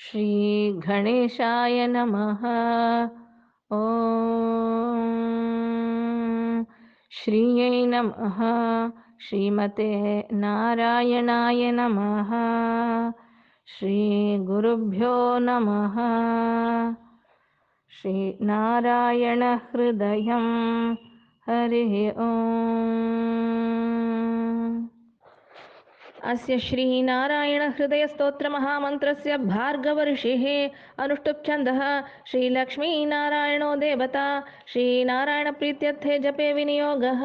श्री गणेशाय नमः। ॐ श्रीयै नमः। श्रीमते नारायणाय नमः। श्री गुरुभ्यो नमः। श्री नारायण हृदयं हरिः ओम्। अस्य श्रीनारायण हृदय स्तोत्र महामन्त्रस्य भार्गव ऋषिः अनुष्टुप् छन्दः श्रीलक्ष्मीनारायणो देवता। श्रीनारायण प्रीत्यर्थे जपे विनियोगः।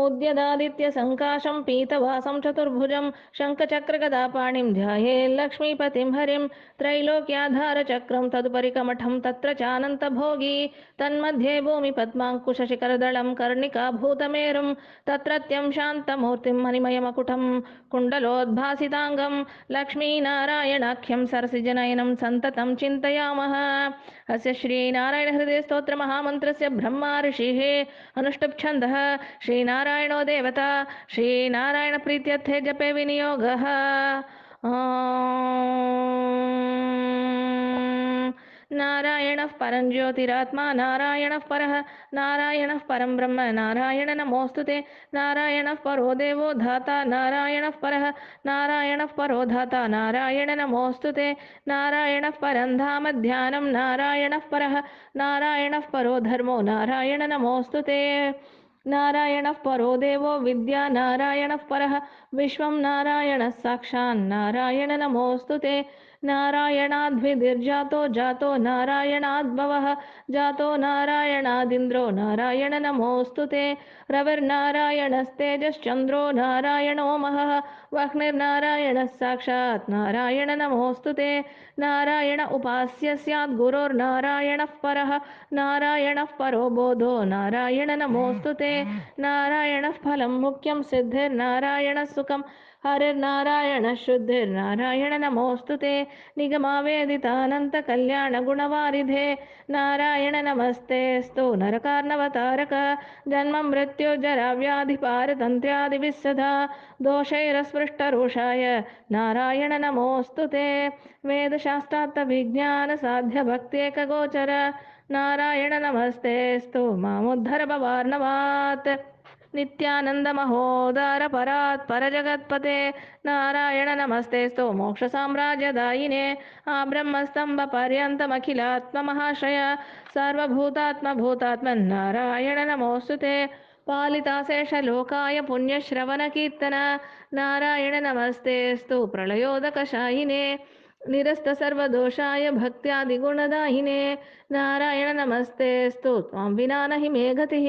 उद्यदादित्य संकाशं पीतवासं चतुर्भुजं शङ्खचक्रगदापाणिं ध्याये लक्ष्मीपतिं हरिं। त्रैलोक्याधारचक्रं तदुपरि कमठं तत्र चानन्तभोगी तन्मध्ये भूमिपद्माङ्कुशशिखरदलं कर्णिकाभूतमेरुं तत्रत्यं शान्तमूर्तिं मणिमयमकुटं कुण्डलोद्भासिताङ्गं लक्ष्मीनारायणाख्यं सरसिजनयनं सन्ततं चिन्तयामः। अस्य श्रीनारायणहृदयस्तोत्रमहामन्त्रस्य ब्रह्मा ऋषिः अनुष्टुप् छन्दः श्रीनारायणो देवता। श्रीनारायणप्रीत्यर्थे जपे विनियोगः। नारायणः परं ज्योतिरात्मा नारायणः परः नारायणः परं ब्रह्म नारायण नमोऽस्तुते। नारायणः परो देवो धाता नारायणः परः नारायणः परो धाता नारायण नमोऽस्तुते। नारायणः परं धाम ध्यानं नारायणः परः नारायणः परो धर्मो नारायण नमोऽस्तुते। नारायणः परो देवो विद्या नारायणः परः विश्वं नारायणः साक्षान्नारायण नमोऽस्तुते। नारायणाद्विधिर्जातो जातो नारायणाद्भवः जातो नारायणादिन्द्रो नारायण नमोऽस्तुते। रविर्नारायणस्तेजश्चन्द्रो नारायणो महः वह्निर्नारायणः साक्षात् नारायण नमोऽस्तुते। नारायण उपास्य स्यात् गुरोर्नारायणः परः नारायणः परो बोधो नारायण नमोऽस्तुते। नारायणः फलं मुख्यं सिद्धिर्नारायणः सुखं हरिर्नारायणः शुद्धिर्नारायण नमोऽस्तुते। निगमावेदितानन्तकल्याणगुणवारिधे नारायण नमस्तेऽस्तु नरकार्णवतारक जन्म मृत्युजराव्याधिपारतन्त्र्यादिभिः सदा दोषैरस्पृष्टरोषाय नारायण नमोऽस्तुते। वेदशास्त्रार्थविज्ञानसाध्यभक्त्येकगोचर नारायण नमस्तेऽस्तु मामुद्धर भवार्णवात्। नित्यानन्दमहोदार परात् परजगत्पते नारायण नमस्तेऽस्तु मोक्षसाम्राज्यदायिने आब्रह्मस्तम्भपर्यन्तमखिलात्ममहाश्रय सर्वभूतात्मभूतात्मन्नारायण नमोऽस्तुते। पालिताशेषलोकाय पुण्यश्रवणकीर्तन नारायण नमस्तेऽस्तु प्रलयोदकशायिने निरस्तसर्वदोषाय भक्त्यादिगुणदायिने नारायण नमस्तेऽस्तु त्वां विना न हि मे गतिः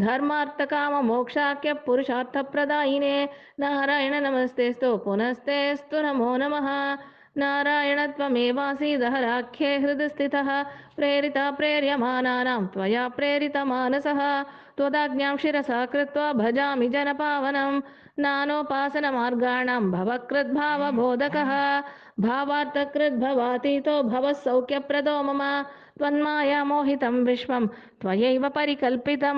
धर्मार्थकाममोक्षाख्य पुरुषार्थप्रदायिने नारायण नमस्तेऽस्तु पुनस्तेऽस्तु नमो नमः। नारायण त्वमेवासीदहराख्ये हृदि स्थितः प्रेरिता प्रेर्यमानानां त्वया प्रेरितमानसः त्वदाज्ञां शिरसा कृत्वा भजामि जनपावनं नानोपासनमार्गाणां भवकृद्भावबोधकः भावार्थकृद्भवातीतो भवः सौख्यप्रदो मम त्वन्माया मोहितं विश्वं त्वयैव परिकल्पितं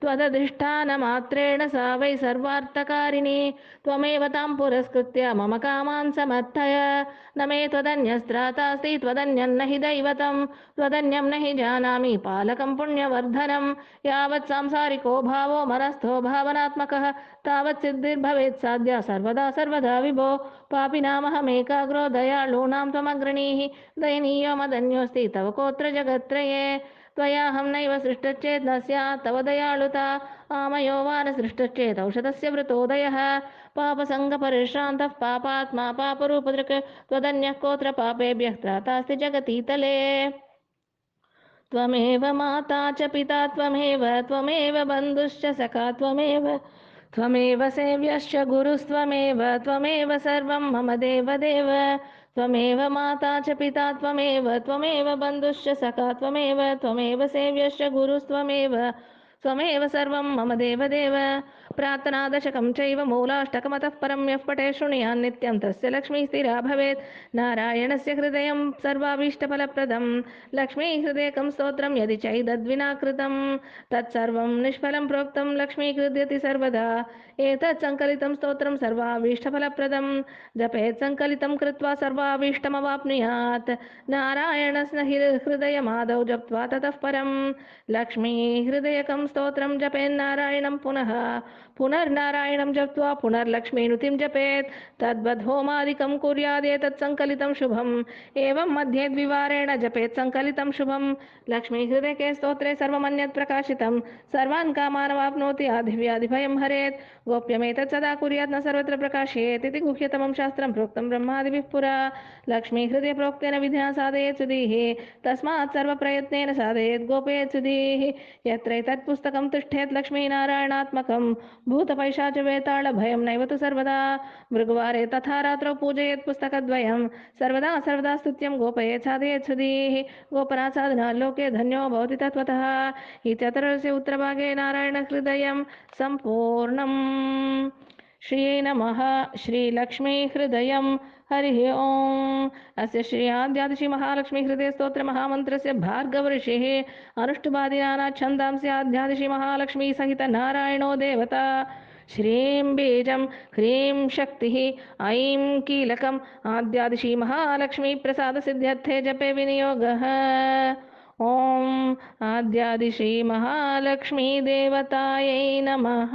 त्वदधिष्ठानमात्रेण सा वै सर्वार्थकारिणी त्वमेव तां पुरस्कृत्य मम कामान् समर्थय न मे त्वदन्यस्त्रातास्ति त्वदन्यन्न हि दैवतं त्वदन्यं न हि जानामि पालकं पुण्यवर्धनं यावत् सांसारिको भावो मनस्थो भावनात्मकः तावत् सिद्धिर्भवेत् साध्या सर्वदा सर्वदा विभो पापिनामहमेकाग्रो दयालूनां त्वमग्रणीः दयनीयो मदन्योऽस्ति तव कोऽत्र जगत्त्रये त्वयाहं नैव सृष्टश्चेत् न स्यात् तव दयालुता आमयो वा न सृष्टश्चेत् औषधस्य वृतोदयः पापसङ्गपरिश्रान्तः पापात्मा पापरूपदृक् त्वदन्यः कोऽत्र पापेभ्यः त्रातास्ति जगतीतले त्वमेव माता च पिता त्वमेव बन्धुश्च सखा त्वमेव सेव्यश्च गुरुस्त्वमेव त्वमेव सर्वं मम देवदेव त्वमेव माता च पिता त्वमेव बन्धुश्च सखा त्वमेव सेव्यश्च गुरुस्त्वमेव त्वमेव सर्वं मम देवदेव। प्रार्थनादशकं चैव मूलाष्टकमतः परं यः पठेत् शृणुयान् नित्यं तस्य लक्ष्मीः स्थिरा भवेत्। नारायणस्य हृदयं सर्वाभीष्टफलप्रदं लक्ष्मीहृदयकं स्तोत्रं यदि चैदद्विना कृतं तत्सर्वं निष्फलं प्रोक्तं लक्ष्मीकृत्यति सर्वदा। एतत् सङ्कलितं स्तोत्रं सर्वाभीष्टफलप्रदं जपेत् सङ्कलितं कृत्वा सर्वाभीष्टमवाप्नुयात्। नारायणस्य हृदयमादौ जप्त्वा ततः परं लक्ष्मीहृदयकं स्तोत्रं जपेन्नारायणं पुनः पुनर्नारायणं जप्त्वा पुनर्लक्ष्मीनुतिं जपेत्। तद्वद् होमादिकं कुर्यादेतत् सङ्कलितं शुभम्। एवं मध्ये द्विवारेण जपेत् सङ्कलितं शुभं। लक्ष्मीहृदयके स्तोत्रे सर्वमन्यत् प्रकाशितं सर्वान् कामानवाप्नोति आधिव्याधिभयं हरेत्। गोप्यमेतत् सदा कुर्यात् न सर्वत्र प्रकाशयेत् इति गुह्यतमं शास्त्रं प्रोक्तं ब्रह्मादिभिः पुरा। लक्ष्मीहृदये प्रोक्तेन विधिना साधयेत् सुधीः तस्मात् सर्वप्रयत्नेन साधयेत् गोपयेत् सुधीः। यत्रैतत् पुस्तकं तिष्ठेत् लक्ष्मीनारायणात्मकं भूतपैशाचवेतालभयं नैव तु सर्वदा। भृगुवारे तथा रात्रौ पूजयेत् पुस्तकद्वयं सर्वदा सर्वदा स्तुत्यं गोपयेत् साधयेत् सुधीः। गोपनात् साधना लोके धन्यो भवति तत्त्वतः। इत्यतरस्य उत्तरभागे नारायणहृदयं सम्पूर्णम्। श्री नमः श्रीलक्ष्मीहृदयं हरिः ओम्। अस्य श्री आद्यादि महालक्ष्मीहृदयस्तोत्र महामन्त्रस्य भार्गवऋषिः अनुष्टुपादिनानां छन्दांसि आद्यादि महालक्ष्मी सहित नारायणो देवता। श्रीं बीजं ह्रीं शक्तिः ऐं कीलकम् आद्यादिशि महालक्ष्मी प्रसादसिद्ध्यर्थे जपे विनियोगः। ॐ आद्यादिशि महालक्ष्मी देवतायै नमः।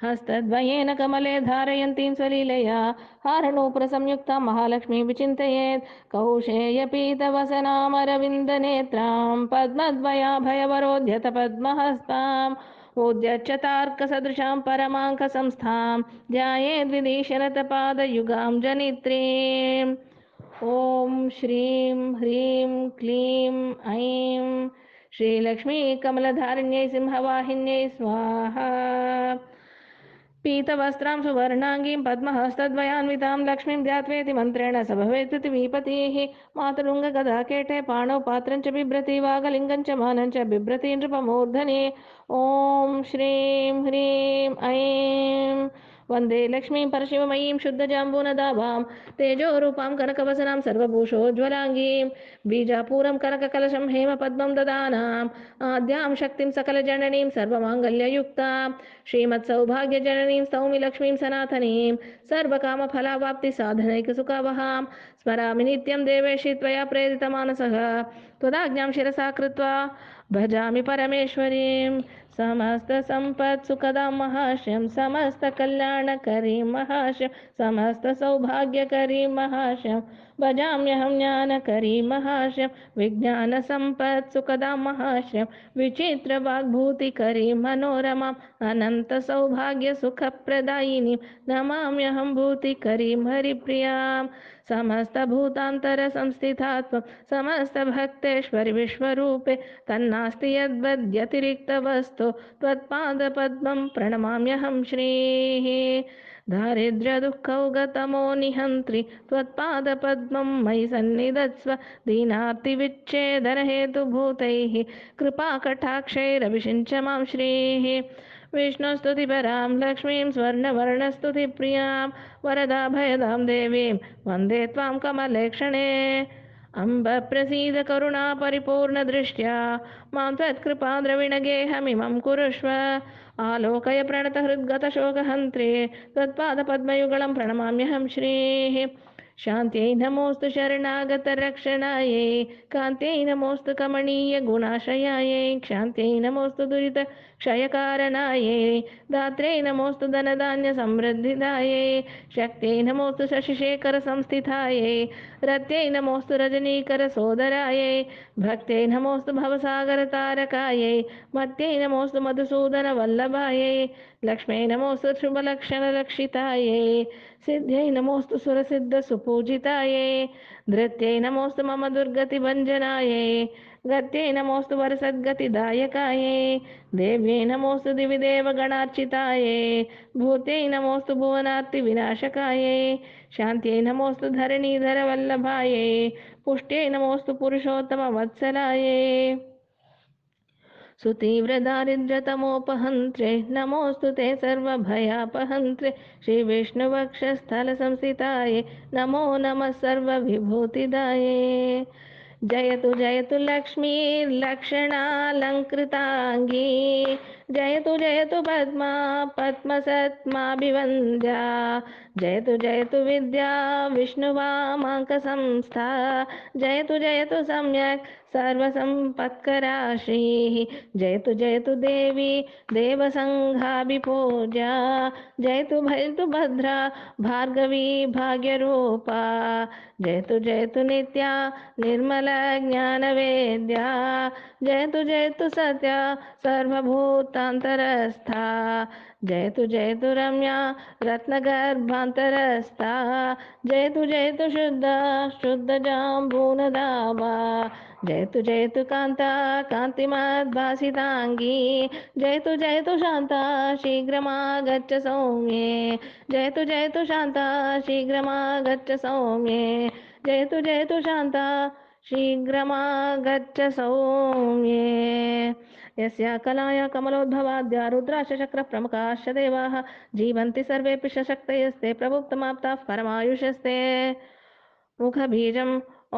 हस्तद्वयेन कमले धारयन्तीं स्वलीलया हारनूपुरसंयुक्तां महालक्ष्मीं विचिन्तयेत्। कौशेयपीतवसनामरविन्दनेत्रां पद्मद्वयाभयवरोध्यत पद्महस्ताम् उद्यच्चतार्कसदृशां परमाङ्कसंस्थां ध्यायेद्विदीशरथपादयुगां जनित्रीम्। ॐ श्रीं ह्रीं क्लीं ऐं श्रीलक्ष्मी कमलधारिण्यै सिंहवाहिन्यै स्वाहा। पीतवस्त्रां सुवर्णाङ्गीं पद्महस्तद्वयान्वितां लक्ष्मीं ध्यात्वेति मन्त्रेण स भवेत् पृथिवीपतिः। मातुलुङ्गगदाकेटे पाणौ पात्रं च बिभ्रति वागलिङ्गं च मानं च बिभ्रति नृपमूर्धनि। ॐ श्रीं ह्रीं ऐं वन्दे लक्ष्मीं परशिवमयीं शुद्धजाम्बूनदाभां तेजोरूपां कनकवसनां सर्वभूषोज्ज्वलाङ्गीं बीजापूरं कनककलशं हेमपद्मं ददानाम् आद्यां शक्तिं सकलजननीं सर्वमाङ्गल्ययुक्तां श्रीमत्सौभाग्यजननीं स्तौमि लक्ष्मीं सनातनीं सर्वकामफलावाप्तिसाधनैकसुखवहां स्मरामि नित्यं देवेशि त्वया प्रेरितमानसः त्वदाज्ञां शिरसा कृत्वा भजामि परमेश्वरीं। समस्तसम्पत्सुखदां महाश्यं समस्तकल्याणकरीं महाश्यं समस्तसौभाग्यकरीं महाश्यं भजाम्यहं ज्ञानकरीं महाश्यं विज्ञानसम्पत्सुखदां महाश्यं विचित्रवाग्भूतिकरीं मनोरमाम् अनन्तसौभाग्यसुखप्रदायिनीं नमाम्यहं भूतिकरीं हरिप्रियां। समस्तभूतान्तरसंस्थितात्वं समस्तभक्तेश्वरि विश्वरूपे तन्नास्ति यद्वद्व्यतिरिक्तवस्तु त्वत्पादपद्मं प्रणमाम्यहं श्रीः। दारिद्र्यदुःखौगतमो निहन्त्रि त्वत्पादपद्मं मयि सन्निधत्स्व दीनार्तिविच्छेदनहेतुभूतैः कृपाकटाक्षैरभिषिञ्च मां श्रीः। विष्णुस्तुतिपरां लक्ष्मीं स्वर्णवर्णस्तुतिप्रियां वरदाभयदां देवीं वन्दे त्वां कमलेक्षणे। अम्ब प्रसीद करुणा परिपूर्णदृष्ट्या मां त्वत्कृपाद्रविणगेहमिमं कुरुष्व। आलोकय प्रणतहृद्गतशोकहन्त्रे त्वत्पादपद्मयुगलं प्रणमाम्यहं श्रीः। शान्त्यै नमोऽस्तु शरणागतरक्षणायै कान्त्यै नमोऽस्तु कमनीयगुणाश्रयायै क्षान्त्यै नमोऽस्तु दुरितक्षयकारणायै दात्र्यै नमोऽस्तु धनधान्यसमृद्धिदायै शक्त्यै नमोऽस्तु शशिशेखरसंस्थितायै रत्यै नमोऽस्तु रजनीकरसोदरायै भक्त्यै नमोऽस्तु भवसागरतारकायै मत्यै नमोऽस्तु मधुसूदनवल्लभायै लक्ष्म्यै नमोऽस्तु शुभलक्षणलक्षितायै सिद्ध्यै नमोऽस्तु सुरसिद्धसुपूजितायै धृत्यै नमोऽस्तु मम दुर्गतिभञ्जनायै गत्यै नमोऽस्तु वरसद्गतिदायकायै देव्यै नमोऽस्तु दिवि देवगणार्चितायै भूत्यै नमोऽस्तु भुवनार्तिविनाशकायै शान्त्यै नमोऽस्तु धरणीधरवल्लभायै पुष्ट्यै नमोऽस्तु पुरुषोत्तमवत्सलायै सुतीव्रदारिद्र्यतमोपहन्त्रे नमोऽस्तु ते सर्वभयापहन्त्रे श्रीविष्णुवक्षस्थलसंस्थिताये नमो नमः सर्वविभूतिदाये। जयतु जयतु लक्ष्मीर्लक्षणालङ्कृताङ्गी जयतु जयतु पद्मा पद्मसत्माभिवन्द्या जयतु जयतु विद्या विष्णुवामाङ्कसंस्था जयतु जयतु सम्यक् सर्वसम्पत्करा श्रीः जयतु जयतु देवी देवसङ्घाभिपूज्या जयतु भद्रा भार्गवी भाग्यरूपा जयतु जयतु नित्या निर्मलज्ञानवेद्या जयतु जयतु सत्या सर्वभूतान्तरस्था जयतु जयतु रम्या रत्नगर्भान्तरस्था जयतु जयतु शुद्धजाम्बूनदामा जयतु जयतु कान्ता कान्तिमद्भासिताङ्गी जयतु जयतु शान्ता शीघ्रमागच्छ सौम्ये जयतु जयतु शान्ता शीघ्रमागच्छ सौम्ये जयतु जयतु शान्ता शीघ्रमागच्छ सौम्ये। यस्या कलाया कमलोद्भवाद्या रुद्राश्च चक्रप्रमुखाश्च देवाः जीवन्ति सर्वेऽपि सशक्तयस्ते प्रभुक्तमाप्ताः परमायुषस्ते। मुखबीजम् ॐ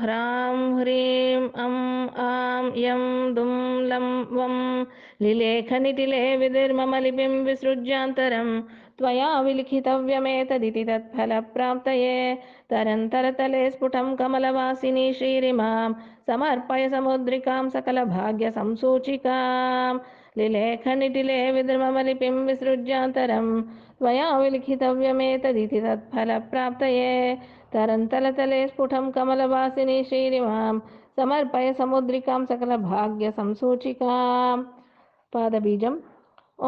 ह्रां ह्रीं आं यं दुं लं वं लिलेखनिटिले विधिर्मम लिपिं विसृज्यान्तरं त्वया विलिखितव्यमेतदिति तत्फलप्राप्तये तरन्तरतले स्फुटं कमलवासिनी श्रीरिमां समर्पय समुद्रिकां सकलभाग्यसंसूचिकां लिलेखनिटिले विधिर्मम लिपिं विसृज्यान्तरं त्वया विलिखितव्यमेतदिति तत्फलप्राप्तये तरन्तलतले स्फुटं कमलवासिनी श्रीरिमां समर्पय समुद्रिकां सकलभाग्यसंसूचिकां। पादबीजम् ॐ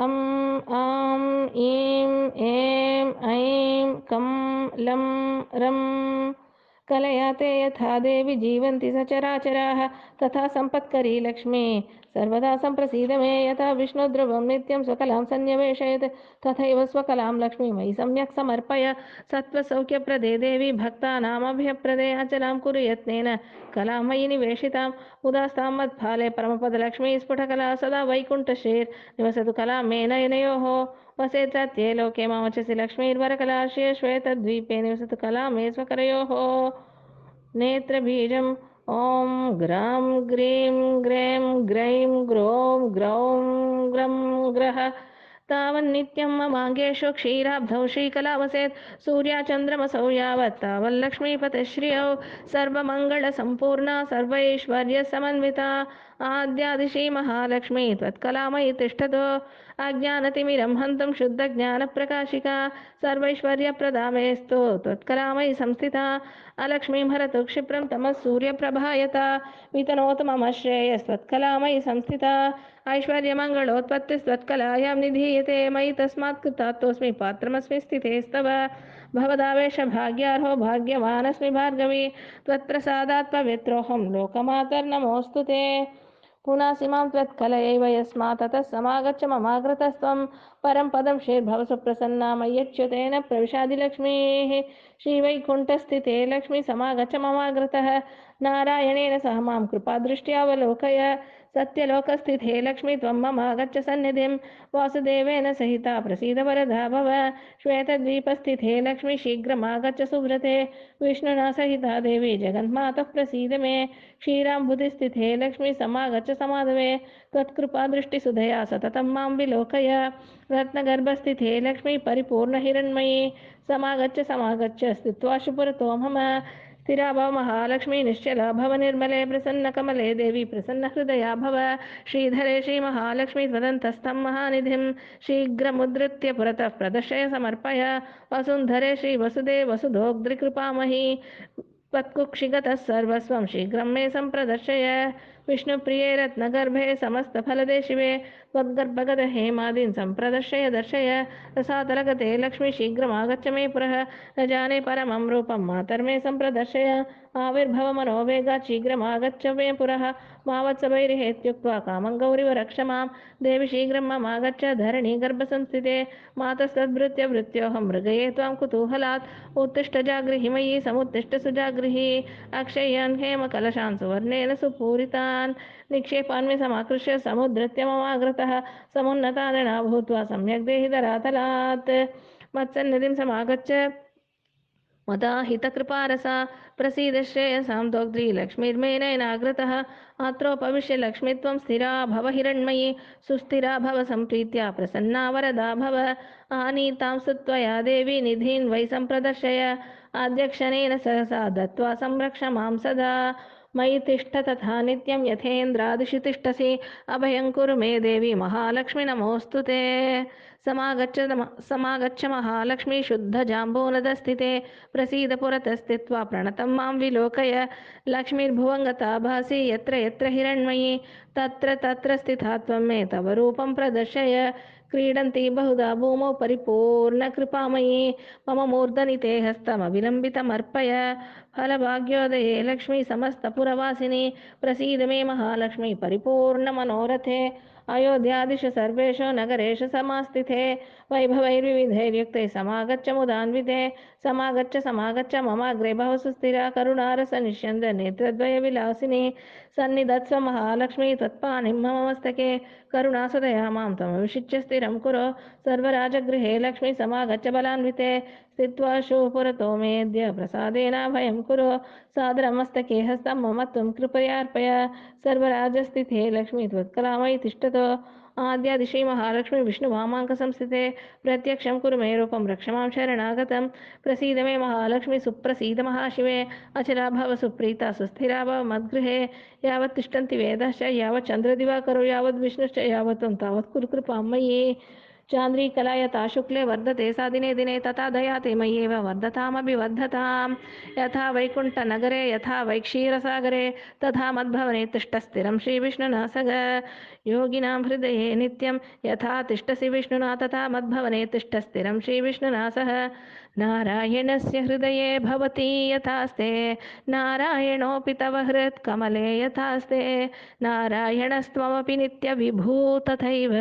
अं आं ईं ऐं ऐं कं लं रं कलयाते यथा देवी जीवन्ति सचराचराः तथा सम्पत्करी लक्ष्मी सर्वदा सम्प्रसीद मे यथा विष्णुध्रुवं नित्यं स्वकलां सन्निवेशयत् तथैव स्वकलां लक्ष्मीमयि सम्यक् समर्पय सत्त्वसौख्यप्रदे देवी भक्तानामभयप्रदे अचलां कुरु यत्नेन कलामयि निवेशिताम् उदास्तां मत्फाले परमपदलक्ष्मी स्फुटकला सदा वैकुण्ठश्रीर्निवसतु कलां मे नयनयोः वसेत् सत्ये लोके मामचसि लक्ष्मीर्वरकलाश्रिये श्वेतद्वीपे निवसतु कला मे स्वकरयोः। नेत्रबीजम् ॐ ग्रां ग्रीं ग्रैं ग्रैं ग्रौं ग्रौं ग्रं ग्रह तावन्नित्यं ममाङ्गेषु क्षीराब्धौ श्रीकला वसेत् सूर्याचन्द्रमसौ यावत् तावल्लक्ष्मीपतिश्रियौ सर्वमङ्गलसम्पूर्णा सर्वैश्वर्यसमन्विता आद्यादिशी महालक्ष्मी त्वत्कलामयि तिष्ठतु अज्ञानतिमिरं हन्तुं शुद्धज्ञानप्रकाशिका सर्वैश्वर्यप्रदा मेस्तु त्वत्कलामयि संस्थिता अलक्ष्मीं हरतु क्षिप्रं तमः सूर्यप्रभायता वितनोतु मम श्रेयस्त्वत्कलामयि संस्थिता ऐश्वर्यमङ्गलोत्पत्तिस्त्वत्कलायां निधीयते मयि तस्मात् कृतार्थोऽस्मि पात्रमस्मि स्थितेस्तव भवदावेशभाग्यार्हो भाग्यवानस्मि भार्गवी त्वत्प्रसादात् पवित्रोऽहं लोकमातर्नमोऽस्तु ते पुनासि मां त्वत्कलयैव यस्मात् ततः समागच्छ ममाग्रतस्त्वं परं पदं श्रीर्भव सुप्रसन्ना मय्यच्युतेन प्रविशादिलक्ष्मीः श्रीवैकुण्ठस्थिते लक्ष्मी समागच्छ ममाग्रतः नारायणेन सह मां कृपादृष्ट्यावलोकय सत्यलोकस्थिते लक्ष्मी त्वं मम आगच्छ सन्निधिं वासुदेवेन सहिता प्रसीद वरदा भव श्वेतद्वीपस्थिते लक्ष्मी शीघ्रमागच्छ सुव्रते विष्णुना सहिता देवी जगन्मातः प्रसीद मे क्षीराम्बुधिस्थिते लक्ष्मी समागच्छ समाधवे त्वत्कृपादृष्टिसुधया सततं मां विलोकय रत्नगर्भस्थिते लक्ष्मी परिपूर्णहिरण्मयी समागच्छ स्थित्वाशु पुरतो मम स्थिरा भव महालक्ष्मी निश्चला भव निर्मले प्रसन्नकमले देवी प्रसन्नहृदया भव श्रीधरे श्रीमहालक्ष्मी त्वदन्तस्थं महानिधिं शीघ्रमुद्धृत्य पुरतः प्रदर्शय समर्पय वसुन्धरे श्रीवसुदे वसुधोग्ध्रिकृपामही त्वत्कुक्षिगतः सर्वस्वं शीघ्रं मे सम्प्रदर्शय विष्णुप्रिये रत्नगर्भे समस्तफलदे शिवे त्वद्गर्भगत हेमादीन् सम्प्रदर्शय दर्शय रसातलगते लक्ष्मी शीघ्रमागच्छ मे पुरः न जाने परमं रूपं मातर्मे सम्प्रदर्शय आविर्भव मनोवेगात् शीघ्रमागच्छ मे पुरः मावत्सवैरिहेत्युक्त्वा कामं गौरिव रक्ष मां देवि शीघ्रं ममागच्छ धरणी गर्भसंस्थिते मातस्तद्भृत्य वृत्योऽहं मृगये त्वां कुतूहलात् उत्तिष्ठ जागृहि मयि समुत्तिष्ठ सुजागृहि अक्षय्यान् हेमकलशान् सुवर्णेन सुपूरितान् तान् निक्षेपान् मे समाकृष्य समुद्धृत्य ममाग्रतः समुन्नतादृणा भूत्वा सम्यक् देहि धरातलात् मत्सन्निधिं समागच्छ मदा हितकृपारसा प्रसीद श्रेयसां दोग्ध्री लक्ष्मीर्मेनयनाग्रतः आत्रोपविश्य लक्ष्मी त्वं स्थिरा भव हिरण्मयी सुस्थिरा भव सम्प्रीत्या प्रसन्ना वरदा भव आनीतां सुत्वया देवी निधीन् वै सम्प्रदर्शय आद्यक्षणेन सहसा दत्त्वा संरक्ष मां सदा मयि तिष्ठ तथा नित्यं यथेन्द्रादिषु तिष्ठसि अभयं कुरु मे देवी महालक्ष्मी नमोऽस्तु ते समागच्छ महालक्ष्मी शुद्धजाम्बूनदस्थिते प्रसीद पुरतस्थित्वा प्रणतं मां विलोकय लक्ष्मीर्भुवङ्गता भासि यत्र यत्र हिरण्मयी तत्र तत्र स्थिता त्वं मे तव रूपं प्रदर्शय क्रीडन्ति बहुधा भूमौ परिपूर्णकृपामयी मम मूर्धनि ते हस्तमविलम्बितमर्पय फलभाग्योदये लक्ष्मी समस्तपुरवासिनी प्रसीद मे महालक्ष्मी परिपूर्णमनोरथे अयोध्यादिषु सर्वेषु नगरेषु समास्थिते वैभवैर्विविधैर्युक्ते समागच्छ मुदान्विते समागच्छ ममाग्रे भव सुस्थिरा करुणारसनिष्यन्द नेत्रद्वयविलासिनी सन्निधत्स्व महालक्ष्मी त्वत्पाणिं मम मस्तके करुणासुदया मां तमविषिच्य स्थिरं कुरु सर्वराजगृहे लक्ष्मी समागच्छ बलान्विते स्थित्वा पुरतो मेद्य प्रसादेनाभयं कुरु सादरमस्तके हस्तं मम त्वं कृपयार्पय सर्वराजस्थिते लक्ष्मी त्वत्कलामयि तिष्ठतो आद्यादिशि महालक्ष्मी विष्णुवामाङ्कसंस्थिते प्रत्यक्षं कुरु मे रूपं रक्ष मां शरणागतं प्रसीद मे महालक्ष्मी सुप्रसीद महाशिवे अचला भव सुप्रीता सुस्थिरा भव मद्गृहे यावत् तिष्ठन्ति वेदाश्च यावत् चन्द्रदिवाकरो यावद् विष्णुश्च यावत् त्वं तावत् कुरु कृपां मयि चान्द्रीकला यथा शुक्ले वर्धते सा दिने दिने तथा दयाते मय्येव वर्धतामभिवर्धतां यथा वैकुण्ठनगरे यथा वै क्षीरसागरे तथा मद्भवने तिष्ठ स्थिरं श्रीविष्णुना सग योगिनां हृदये नित्यं यथा तिष्ठसि विष्णुना तथा मद्भवने तिष्ठ स्थिरं श्रीविष्णुना सह नारायणस्य हृदये भवति यथास्ते नारायणोऽपि तव हृत्कमले यथास्ते नारायणस्त्वमपि नित्यविभू तथैव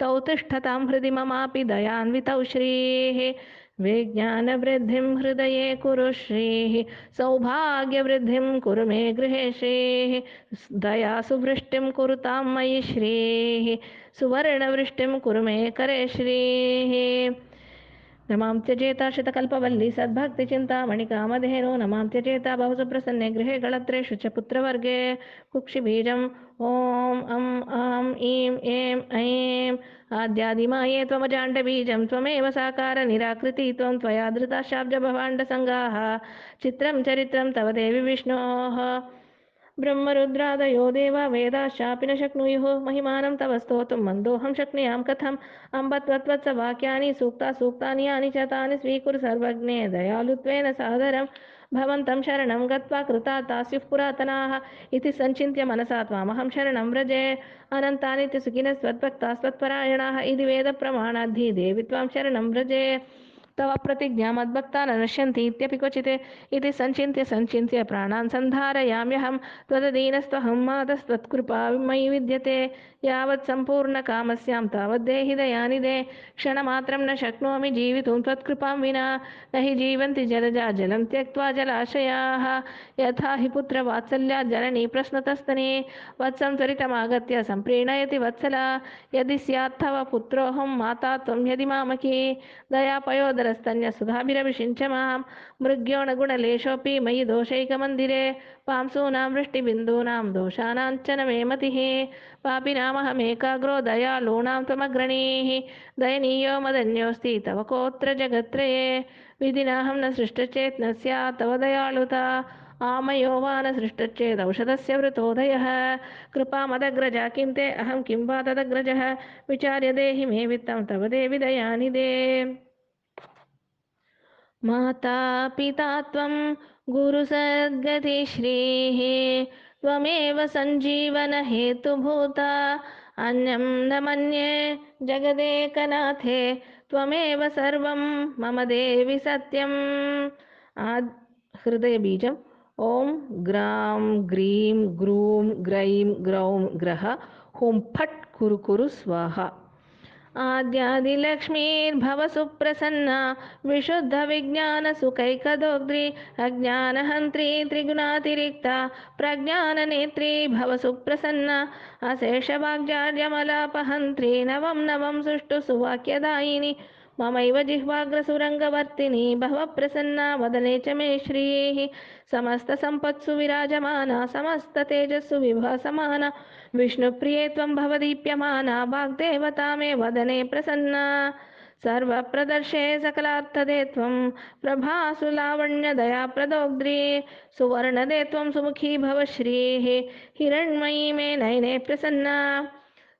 तौ तिष्ठतां हृदि ममापि दयान्वितौ श्रीः विज्ञानवृद्धिं हृदये कुरु श्रीः सौभाग्यवृद्धिं कुरु मे गृहे श्रीः दयासुवृष्टिं कुरुतां मयि श्रीः सुवर्णवृष्टिं कुरु मे करे श्रीः नमां त्यजेता शतकल्पवल्ली सद्भक्तिचिन्तामणिकामधेनो नमां त्यजेता बहुसुप्रसन्ने गृहे गळत्रेषु च पुत्रवर्गे कुक्षिबीजम् ॐ अं आं ईं ऐं ऐं आद्यादिमाये त्वमजाण्डबीजं त्वमेव साकार निराकृति त्वं त्वया धृताशाब्जभवाण्डसङ्गाः चित्रं चरित्रं तव देवि विष्णोः ब्रह्मरुद्रादयो देवा वेदाश्चापि न शक्नुयुः महिमानं तव स्तोतुं मन्दोऽहं शक्नुयां कथम् अम्ब त्वत्वत्सवाक्यानि सूक्तानि यानि च तानि स्वीकुरु सर्वज्ञे दयालुत्वेन सादरं भवन्तं शरणं गत्वा कृतार्ता स्युः पुरातनाः इति सञ्चिन्त्य मनसा त्वामहं शरणं व्रजे अनन्तानि च सुखिनस्त्वत्भक्तास्त्वत्परायणाः इति वेदप्रमाणाद्धि देवि त्वां शरणं व्रजे तव प्रतिज्ञा मद्भक्ता न नश्यन्ति इत्यपि क्वचित् इति सञ्चिन्त्य प्राणान् सन्धारयाम्यहं त्वदधीनस्त्वहं मातस्त्वत्कृपा मयि विद्यते यावत् सम्पूर्णकामस्यां तावत् देहि दयानिधे क्षणमात्रं न शक्नोमि जीवितुं त्वत्कृपां विना न हि जीवन्ति जलजा जलं त्यक्त्वा जलाशयाः यथा हि पुत्रवात्सल्यात् जननी प्रश्नतस्तने वत्सं त्वरितमागत्य सम्प्रीणयति वत्सला यदि स्यात् तव पुत्रोऽहं माता त्वं यदि मामकी दयापयोदरस्तन्यसुधाभिरभिषिञ्च मां मृग्योणगुणलेशोऽपि मयि दोषैकमन्दिरे पांसूनां वृष्टिबिन्दूनां दोषाणां च न मे मतिः पापिनामहमेकाग्रो दयालूनां त्वमग्रणीः दयनीयो मदन्योऽस्ति तव कोऽत्र जगत्त्रये विधिनाहं न सृष्टचेत् न स्यात् तव दयालुता आमयो वा न सृष्टचेदौषधस्य वृतोदयः कृपामदग्रजा किं ते अहं किं वा तदग्रजः विचार्य देहि मे वित्तं तव देवि दयानिधे माता पिता त्वं गुरुसद्गतिश्रीः त्वमेव सञ्जीवनहेतुभूता अन्यं न मन्ये जगदेकनाथे त्वमेव सर्वं मम देवि सत्यम् हृदयबीजम् ॐ ग्रां ग्रीं ग्रूं ग्रैं ग्रौं ग्रह हुं फट् कुरु कुरु स्वाहा आद्यादिलक्ष्मीर्भव सुप्रसन्ना विशुद्धविज्ञानसुखैकदोग्ध्री अज्ञानहन्त्री त्रिगुणातिरिक्ता प्रज्ञाननेत्री भव सुप्रसन्ना अशेषवाग्जाड्यमलापहन्त्री नवं नवं सुष्ठु सुवाक्यदायिनी ममैव जिह्वाग्रसुरङ्गवर्तिनी भव प्रसन्ना वदने च मे श्रीः समस्तसम्पत्सु विराजमाना समस्ततेजस्सु विभासमाना विष्णुप्रिये त्वं भव दीप्यमाना वाग्देवता मे वदने प्रसन्ना सर्वप्रदर्शे सकलार्थदे त्वं प्रभासु लावण्यदया प्रदोग्ध्री सुवर्णदे त्वं सुमुखी भव श्रीः हिरण्मयी मे नयने प्रसन्ना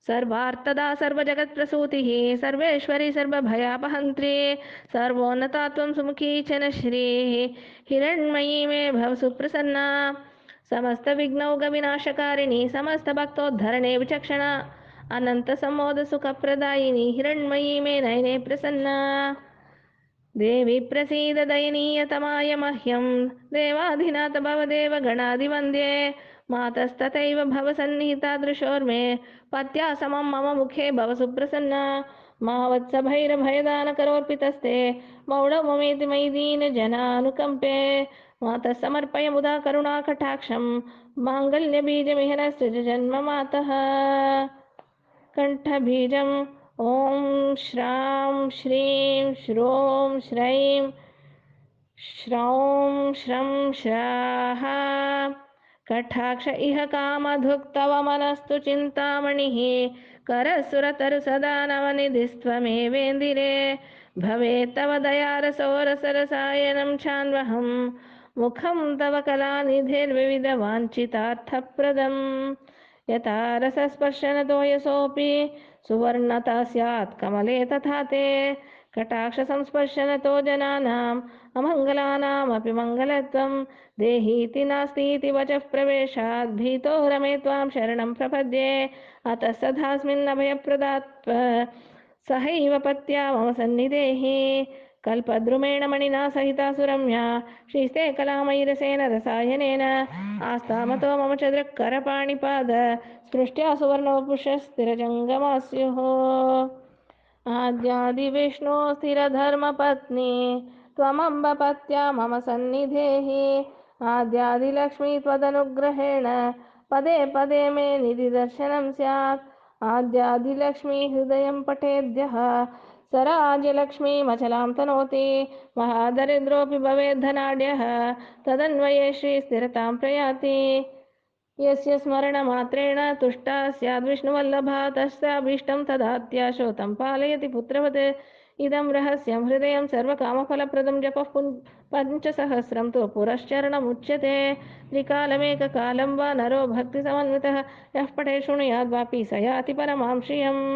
सर्वार्थदा सर्वजगत्प्रसूतिः सर्वेश्वरी सर्वभयापहन्त्री सर्वोन्नता त्वं सुमुखी च न श्रीः हिरण्मयी मे भव सुप्रसन्ना समस्तविघ्नौघविनाशकारिणी समस्तभक्तोद्धरणे विचक्षणा अनन्तसम्मोदसुखप्रदायिनी हिरण्मयी मे नयने प्रसन्ना देवी प्रसीद दयनीयतमाय मह्यं देवाधिनाथ भवदेव गणाधिवन्द्ये मातस्तथैव भव सन्निहितादृशोर्मे पत्या समं मम मुखे भव सुप्रसन्ना मावत्सभैरभयदानकरोऽर्पितस्ते मौढममेति मयि दीनजनानुकम्पे मातः समर्पय मुदा करुणाकटाक्षं माङ्गल्यबीजमिह नः जन्म मातः कंठबीजम् ॐ श्रां श्रीं श्रों श्रैं श्रौं श्रं श्राः कटाक्ष इह कामधुक्तव मनस्तु चिन्तामणिः करसुरतरु सदा नवनिधिस्त्वमेवेन्दिरे भवेत् तव दयारसोरसरसायनं छान्वहं मुखं तव कलानिधिर्विविधवाञ्छितार्थप्रदम् यथा रसस्पर्शनतो यशोऽपि सुवर्णता स्यात् कमले तथा ते कटाक्षसंस्पर्शनतो जनानाम् अमङ्गलानामपि मङ्गलत्वं देहीति नास्तीति वचः प्रवेशात् भीतो रमे त्वां शरणं प्रपद्ये अतः सदास्मिन्नभयप्रदात्व सहैव पत्या मम सन्निधेहि कल्पद्रुमेण मणिना सहिता सुरम्या श्रीस्ते कलामयीरसेन रसायनेन आस्तामतो मम च दृक्करपाणिपाद स्पृष्ट्या सुवर्णवपुषस्थिरजङ्गमा स्युः आद्यादिविष्णो स्थिरधर्मपत्नी त्वमम्ब पत्या मम सन्निधेः आद्यादिलक्ष्मी त्वदनुग्रहेण पदे पदे मे निधिदर्शनं स्यात् आद्यादिलक्ष्मी हृदयं पठेद्यः सराज्यलक्ष्मीमचलां तनोति महादरिद्रोऽपि भवेद्धनाढ्यः तदन्वये श्रीस्थिरतां प्रयाति यस्य स्मरणमात्रेण तुष्टा स्याद्विष्णुवल्लभा तस्याभीष्टं तदात्याशो तं पालयति पुत्रवत् इदं रहस्यं हृदयं सर्वकामफलप्रदं जपः पञ्चसहस्रं तु पुरश्चरणमुच्यते त्रिकालमेककालं वा नरो भक्तिसमन्वितः यः पठे शृणुयाद्वापि स याति परमां श्रियम्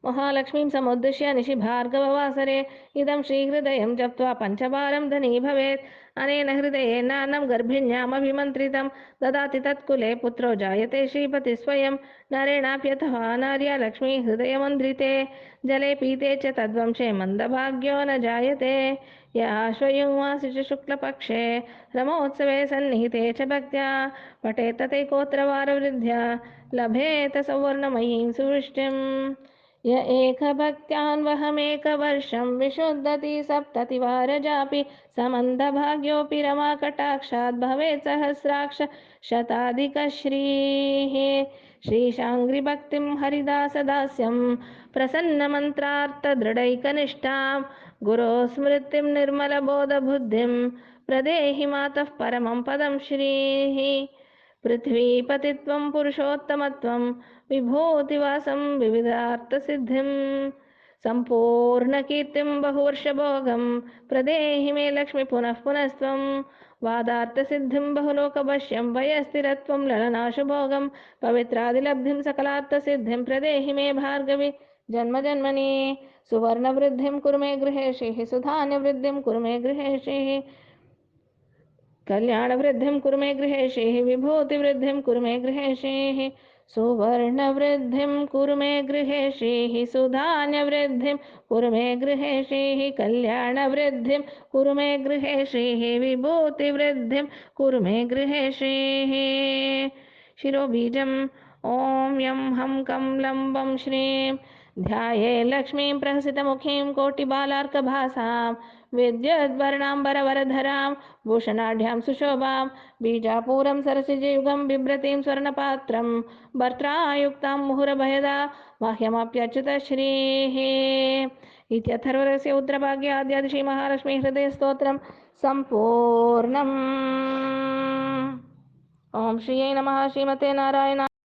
महालक्ष्मीं समुद्दिश्य निशि भार्गववासरे इदं श्रीहृदयं जप्त्वा पञ्चवारं धनी भवेत् अनेन हृदयेनान्नं गर्भिण्यामभिमन्त्रितं ददाति तत्कुले पुत्रो जायते श्रीपति स्वयं नरेणाप्यथवा नार्या लक्ष्मी हृदयमन्ध्रिते जले पीते च तद्वंशे मन्दभाग्यो न जायते याश्वयुङ्मासि च शुक्लपक्षे रमोत्सवे सन्निहिते च भक्त्या पठेत् तथैकोत्रवारवृद्ध्या लभेत सौवर्णमयीं सुवृष्टिम् य एकभक्त्यान्वहमेकवर्षं विशुद्धति सप्ततिवारजापि समन्दभाग्योऽपि रमाकटाक्षात् भवेत् सहस्राक्ष शताधिकश्रीः श्रीशाङ्घ्रिभक्तिं हरिदासदास्यं प्रसन्नमन्त्रार्थदृढैकनिष्ठां गुरोस्मृतिं निर्मलबोधबुद्धिं प्रदेहि मातः परमं पदं श्रीः पृथ्वीपतित्वं पुरुषोत्तमत्वं विभूतिवासं विविधार्थसिद्धिं सम्पूर्णकीर्तिं बहुवर्षभोगं प्रदेहि मे लक्ष्मी पुनः पुनस्त्वं वादार्थसिद्धिं बहुलोकवश्यं वयस्थिरत्वं ललनाशुभोगं पवित्रादिलब्धिं सकलार्थसिद्धिं प्रदेहि मे भार्गवी जन्मजन्मनि सुवर्णवृद्धिं कुरु मे गृहेशिः सुधान्यवृद्धिं कुरु मे गृहेशिः कल्याणवृद्धिं कुरु मे गृहेशिः विभूतिवृद्धिं कुरु मे गृहेशिः सुवर्णवृद्धिं कुरु मे गृहेशिः सुधान्यवृद्धिं कुरु मे गृहेशिः कल्याणवृद्धिं कुरु मे गृहेशिः विभूतिवृद्धिं कुरु मे गृहेशिः शिरोबीजम् ॐ यं हं कं लं वं श्रीं ध्याये लक्ष्मीं प्रहसितमुखीं कोटिबालार्कभासां विद्युद्वर्णाम्बरवरधरां भूषणाढ्यां सुशोभां बीजापूरं सरसिजयुगं बिभ्रतीं स्वर्णपात्रं भर्त्रायुक्तां मुहुरभयदा माह्यमप्यच्युतश्रीः इत्यथर्वरस्य उत्तरभागे आद्यादि श्रीमहालक्ष्मी हृदयस्तोत्रं सम्पूर्णम्। ओम श्रीयै नमः। श्रीमते नारायण